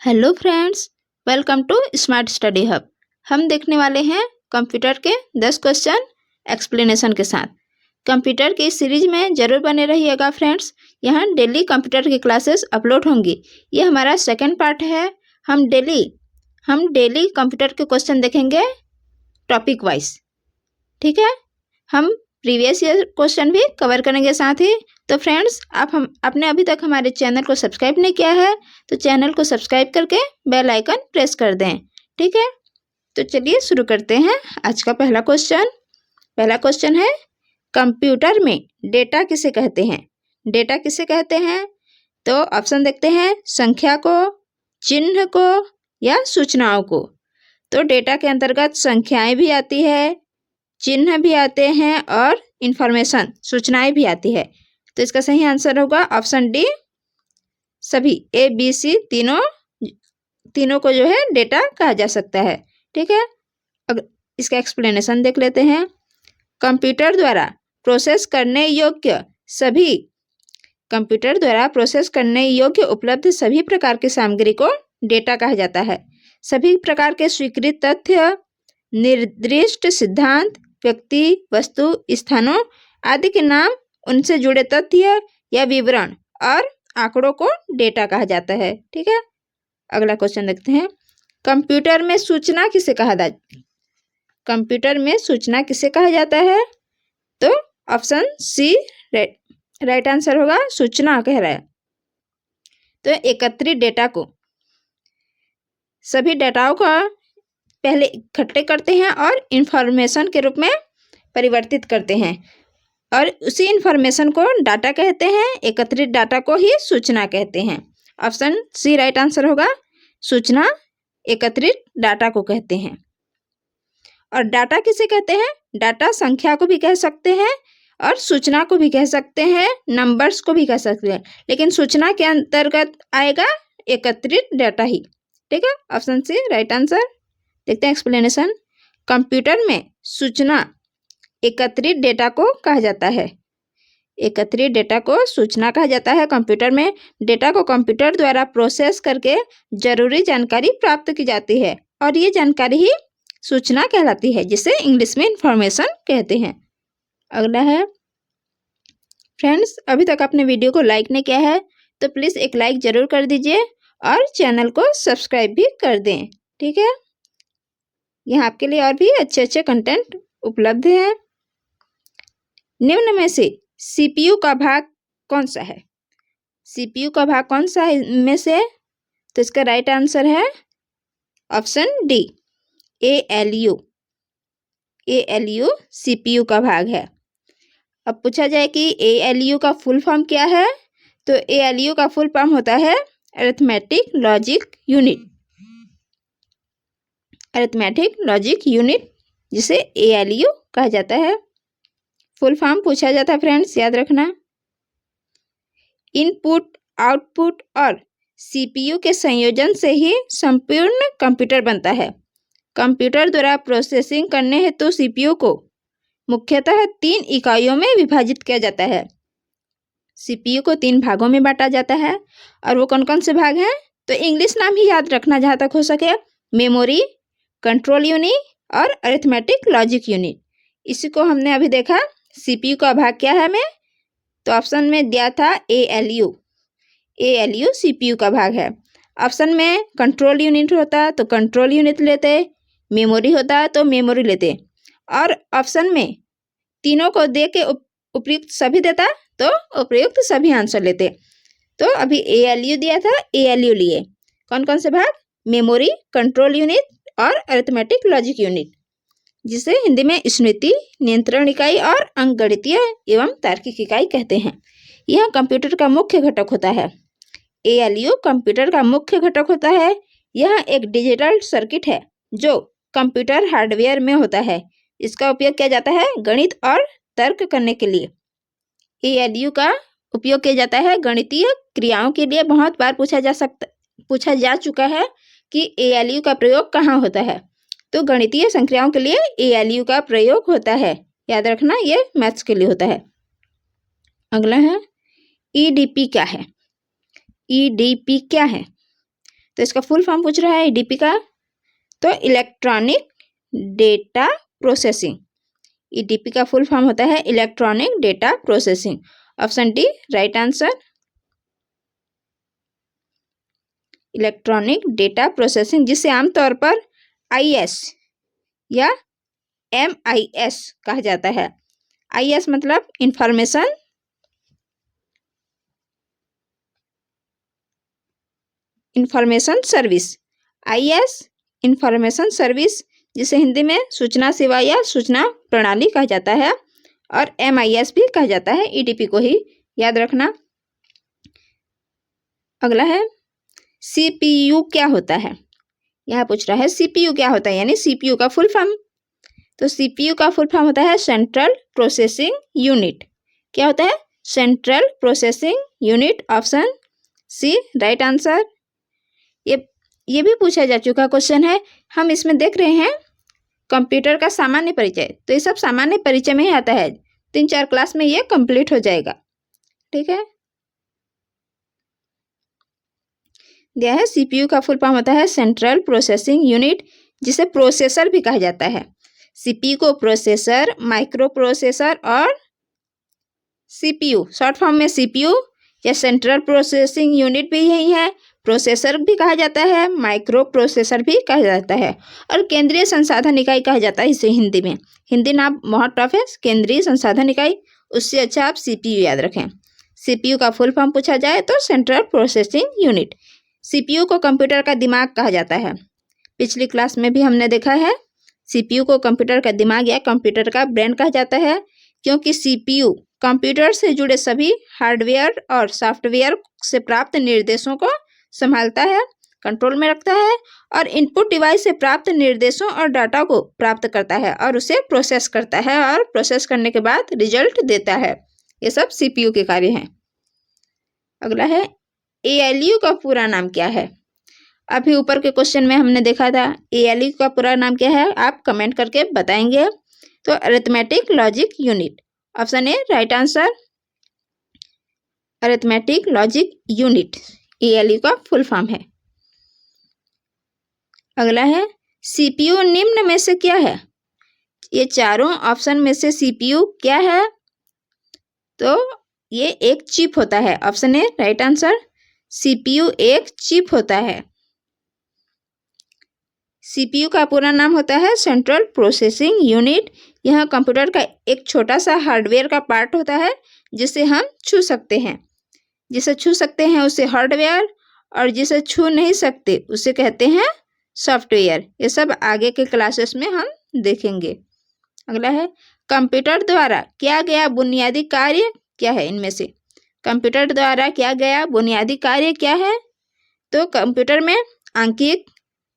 Hello friends, welcome to smart study hub. हम देखने वाले हैं कंप्यूटर के 10 क्वेश्चन एक्सप्लेनेशन के साथ। कंप्यूटर की सीरीज में ज़रूर बने रहिएगा फ्रेंड्स। यहाँ डेली कंप्यूटर की क्लासेस अपलोड होंगी। ये हमारा सेकंड पार्ट है। हम डेली कंप्यूटर के क्वेश्चन देखेंगे टॉपिक वाइज। ठीक है, हम प्रीवियस ईयर क्वेश्चन भी कवर करेंगे साथ ही। तो फ्रेंड्स, आपने अभी तक हमारे चैनल को सब्सक्राइब नहीं किया है तो चैनल को सब्सक्राइब करके बेल आइकन प्रेस कर दें। ठीक है, तो चलिए शुरू करते हैं आज का पहला क्वेश्चन है, कंप्यूटर में डेटा किसे कहते हैं? डेटा किसे कहते हैं? तो ऑप्शन देखते हैं, संख्या को, चिन्ह को या सूचनाओं को। तो डेटा के अंतर्गत संख्याएं भी आती है, चिन्ह भी आते हैं और इंफॉर्मेशन सूचनाएं भी आती है। तो इसका सही आंसर होगा ऑप्शन डी, सभी ए बी सी तीनों को जो है डेटा कहा जा सकता है। ठीक है, अब इसका एक्सप्लेनेशन देख लेते हैं। कंप्यूटर द्वारा प्रोसेस करने योग्य उपलब्ध सभी प्रकार की सामग्री को डेटा कहा जाता है। सभी प्रकार के स्वीकृत तथ्य, निर्दिष्ट सिद्धांत, व्यक्ति, वस्तु, स्थानों आदि के नाम, उनसे जुड़े तथ्य या विवरण और आंकड़ों को डेटा कहा जाता है। ठीक है, अगला क्वेश्चन देखते हैं, कंप्यूटर में सूचना किसे कहा जाता है? तो ऑप्शन सी राइट आंसर होगा, सूचना कह रहा है। तो एकत्रित डेटा को, सभी डेटाओं का पहले इकट्ठे करते हैं और इंफॉर्मेशन के रूप में परिवर्तित करते हैं और उसी इंफॉर्मेशन को डाटा कहते हैं। एकत्रित डाटा को ही सूचना कहते हैं। ऑप्शन सी राइट आंसर होगा, सूचना एकत्रित डाटा को कहते हैं। और डाटा किसे कहते हैं? डाटा संख्या को भी कह सकते हैं और सूचना को भी कह सकते हैं, नंबर्स को भी कह सकते हैं, लेकिन सूचना के अंतर्गत आएगा एकत्रित डाटा ही। ठीक है, ऑप्शन सी राइट आंसर। देखते हैं एक्सप्लेनेशन। कंप्यूटर में सूचना एकत्रित डेटा को कहा जाता है। एकत्रित डेटा को सूचना कहा जाता है। कंप्यूटर में डेटा को कंप्यूटर द्वारा प्रोसेस करके जरूरी जानकारी प्राप्त की जाती है और ये जानकारी ही सूचना कहलाती है, जिसे इंग्लिश में इंफॉर्मेशन कहते हैं। अगला है, फ्रेंड्स, अभी तक आपने वीडियो को लाइक नहीं किया है तो प्लीज़ एक लाइक ज़रूर कर दीजिए और चैनल को सब्सक्राइब भी कर दें। ठीक है, यहाँ आपके लिए और भी अच्छे कंटेंट उपलब्ध हैं। निम्न में से सीपीयू का भाग कौन सा है? सीपीयू का भाग कौन सा है इनमें से? तो इसका राइट आंसर है option D, ALU. ALU CPU का भाग है। अब पूछा जाए कि एएलयू का फुल फॉर्म क्या है? तो एएलयू का फुल फॉर्म होता है अरिथमेटिक लॉजिक यूनिट, जिसे एएलयू कहा जाता है। फुल फॉर्म पूछा जाता है फ्रेंड्स, याद रखना। इनपुट, आउटपुट और सीपीयू के संयोजन से ही संपूर्ण कंप्यूटर बनता है। कंप्यूटर द्वारा प्रोसेसिंग करने हेतु सीपीयू को मुख्यतः 3 इकाइयों में विभाजित किया जाता है। सीपीयू को 3 भागों में बांटा जाता है और वो कौन कौन से भाग हैं? तो इंग्लिश नाम ही याद रखना जहाँ तक हो सके, मेमोरी, कंट्रोल यूनिट और अरिथमेटिक लॉजिक यूनिट। इसी को हमने अभी देखा। सीपीयू का भाग क्या है हमें? तो ऑप्शन में दिया था एएलयू सीपीयू का भाग है। ऑप्शन में कंट्रोल यूनिट होता तो कंट्रोल यूनिट लेते, मेमोरी होता तो मेमोरी लेते, और ऑप्शन में तीनों को दे के उपयुक्त सभी देता तो उपयुक्त सभी आंसर लेते। तो अभी एएलयू दिया था, एएलयू लिए। कौन कौन से भाग? मेमोरी, कंट्रोल यूनिट और अरिथमेटिक लॉजिक यूनिट, जिसे हिंदी में स्मृति, नियंत्रण इकाई और अंकगणितीय एवं तार्किक इकाई कहते हैं। यह कंप्यूटर का मुख्य घटक होता है। एएलयू कंप्यूटर का मुख्य घटक होता है। यह एक डिजिटल सर्किट है जो कंप्यूटर हार्डवेयर में होता है। इसका उपयोग किया जाता है गणित और तर्क करने के लिए। एएलयू का उपयोग किया जाता है गणितीय क्रियाओं के लिए। बहुत बार पूछा जा चुका है कि एएलयू का प्रयोग कहाँ होता है। तो गणितीय संक्रियाओं के लिए एएलयू का प्रयोग होता है। याद रखना, ये मैथ्स के लिए होता है। अगला है, ईडीपी क्या है? ईडीपी क्या है? तो इसका फुल फॉर्म पूछ रहा है ईडीपी का, तो इलेक्ट्रॉनिक डेटा प्रोसेसिंग। ईडीपी का फुल फॉर्म होता है electronic data processing. Option D right answer. Electronic data processing, जिसे आमतौर पर आईएस या एमआईएस कहा जाता है। आईएस मतलब information service, IS information service, जिसे हिंदी में सूचना सेवा या सूचना प्रणाली कहा जाता है, और एमआईएस भी कहा जाता है। ईडीपी को ही याद रखना। अगला है सीपीयू क्या होता है। यहाँ पूछ रहा है सीपीयू क्या होता है, यानी सीपीयू का फुल फॉर्म। तो सीपीयू का फुल फॉर्म होता है सेंट्रल प्रोसेसिंग यूनिट। क्या होता है? Central processing unit. Option C right answer. ये भी पूछा जा चुका क्वेश्चन है। हम इसमें देख रहे हैं कंप्यूटर का सामान्य परिचय, तो ये सब सामान्य परिचय में ही आता है। 3-4 क्लास में ये कंप्लीट हो जाएगा। ठीक है, दिया है सीपीयू का फुल फॉर्म होता है सेंट्रल प्रोसेसिंग यूनिट, जिसे प्रोसेसर भी कहा जाता है। सीपीयू को प्रोसेसर, माइक्रो प्रोसेसर और सीपीयू, शॉर्ट फॉर्म में सीपीयू या सेंट्रल प्रोसेसिंग यूनिट भी यही है। प्रोसेसर भी कहा जाता है, माइक्रो प्रोसेसर भी कहा जाता है, और केंद्रीय संसाधन इकाई कहा जाता है इसे हिंदी में। हिंदी नाम बहुत टफ है, केंद्रीय संसाधन इकाई। उससे अच्छा आप सीपीयू याद रखें। सीपीयू का फुल फॉर्म पूछा जाए तो सेंट्रल प्रोसेसिंग यूनिट। सीपीयू को कंप्यूटर का दिमाग कहा जाता है। पिछली क्लास में भी हमने देखा है, सीपीयू को कंप्यूटर का दिमाग या कंप्यूटर का ब्रेन कहा जाता है, क्योंकि सीपीयू कंप्यूटर से जुड़े सभी हार्डवेयर और सॉफ्टवेयर से प्राप्त निर्देशों को संभालता है, कंट्रोल में रखता है, और इनपुट डिवाइस से प्राप्त निर्देशों और डाटा को प्राप्त करता है और उसे प्रोसेस करता है, और प्रोसेस करने के बाद रिजल्ट देता है। ये सब सीपीयू के कार्य हैं। अगला है एएलयू का पूरा नाम क्या है। अभी ऊपर के क्वेश्चन में हमने देखा था एएलयू का पूरा नाम क्या है, आप कमेंट करके बताएंगे। तो arithmetic logic unit. Option A right answer. Arithmetic logic unit ALU का फुल फॉर्म है। अगला है सीपीयू निम्न में से क्या है। ये चारों ऑप्शन में से सीपीयू क्या है, तो ये एक चिप होता है। Option A right answer. CPU एक चिप होता है। सीपीयू का पूरा नाम होता है सेंट्रल प्रोसेसिंग यूनिट। यह कंप्यूटर का एक छोटा सा हार्डवेयर का पार्ट होता है, जिसे हम छू सकते हैं। जिसे छू सकते हैं उसे हार्डवेयर, और जिसे छू नहीं सकते उसे कहते हैं सॉफ्टवेयर। ये सब आगे के क्लासेस में हम देखेंगे। अगला है कंप्यूटर द्वारा किया गया बुनियादी कार्य क्या है। इनमें से कंप्यूटर द्वारा किया गया बुनियादी कार्य क्या है, तो कंप्यूटर में आंकिक,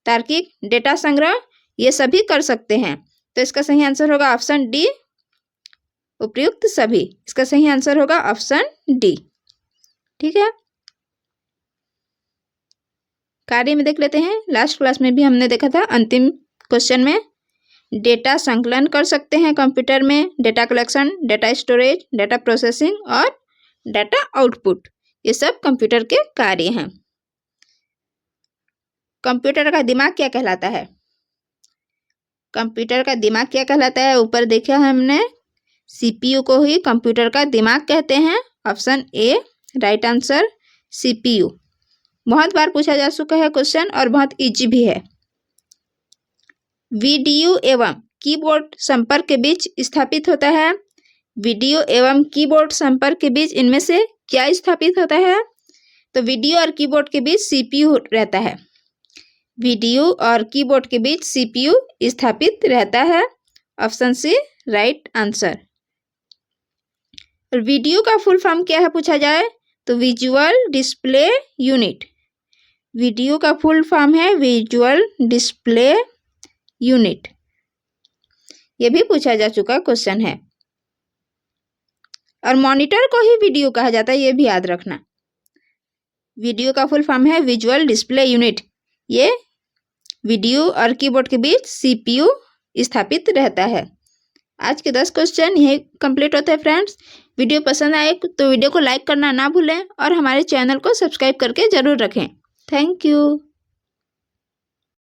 तार्किक, डेटा संग्रह ये सभी कर सकते हैं। तो इसका सही आंसर होगा ऑप्शन डी, उपयुक्त सभी। इसका सही आंसर होगा ऑप्शन डी। ठीक है, कार्य में देख लेते हैं। लास्ट क्लास में भी हमने देखा था, अंतिम क्वेश्चन में डेटा संकलन कर सकते हैं कंप्यूटर में, data collection, data storage, data processing और डेटा आउटपुट, ये सब कंप्यूटर के कार्य हैं। कंप्यूटर का दिमाग क्या कहलाता है। कंप्यूटर का दिमाग क्या कहलाता है, ऊपर देखा है हमने, सीपीयू को ही कंप्यूटर का दिमाग कहते हैं। Option A right answer CPU. बहुत बार पूछा जा चुका है क्वेश्चन और बहुत इजी भी है। वीडियो एवं कीबोर्ड संपर्क के बीच स्थापित होता है। वीडियो एवं कीबोर्ड संपर्क के बीच इनमें से क्या स्थापित होता है, तो वीडियो और कीबोर्ड के बीच सीपीयू रहता है। वीडियो और कीबोर्ड के बीच सीपीयू स्थापित रहता है। Option C right answer. Video का फुल फॉर्म क्या है पूछा जाए, तो विजुअल डिस्प्ले यूनिट। वीडियो का फुल फॉर्म है विजुअल डिस्प्ले यूनिट। यह भी पूछा जा चुका क्वेश्चन है। और मॉनिटर को ही वीडियो कहा जाता है, यह भी याद रखना। वीडियो का फुल फॉर्म है विजुअल डिस्प्ले यूनिट। ये वीडियो और कीबोर्ड के बीच सीपीयू स्थापित रहता है। आज के 10 क्वेश्चन यही कंप्लीट होते हैं फ्रेंड्स। वीडियो पसंद आए तो वीडियो को लाइक करना ना भूलें और हमारे चैनल को सब्सक्राइब करके जरूर रखें। Thank you.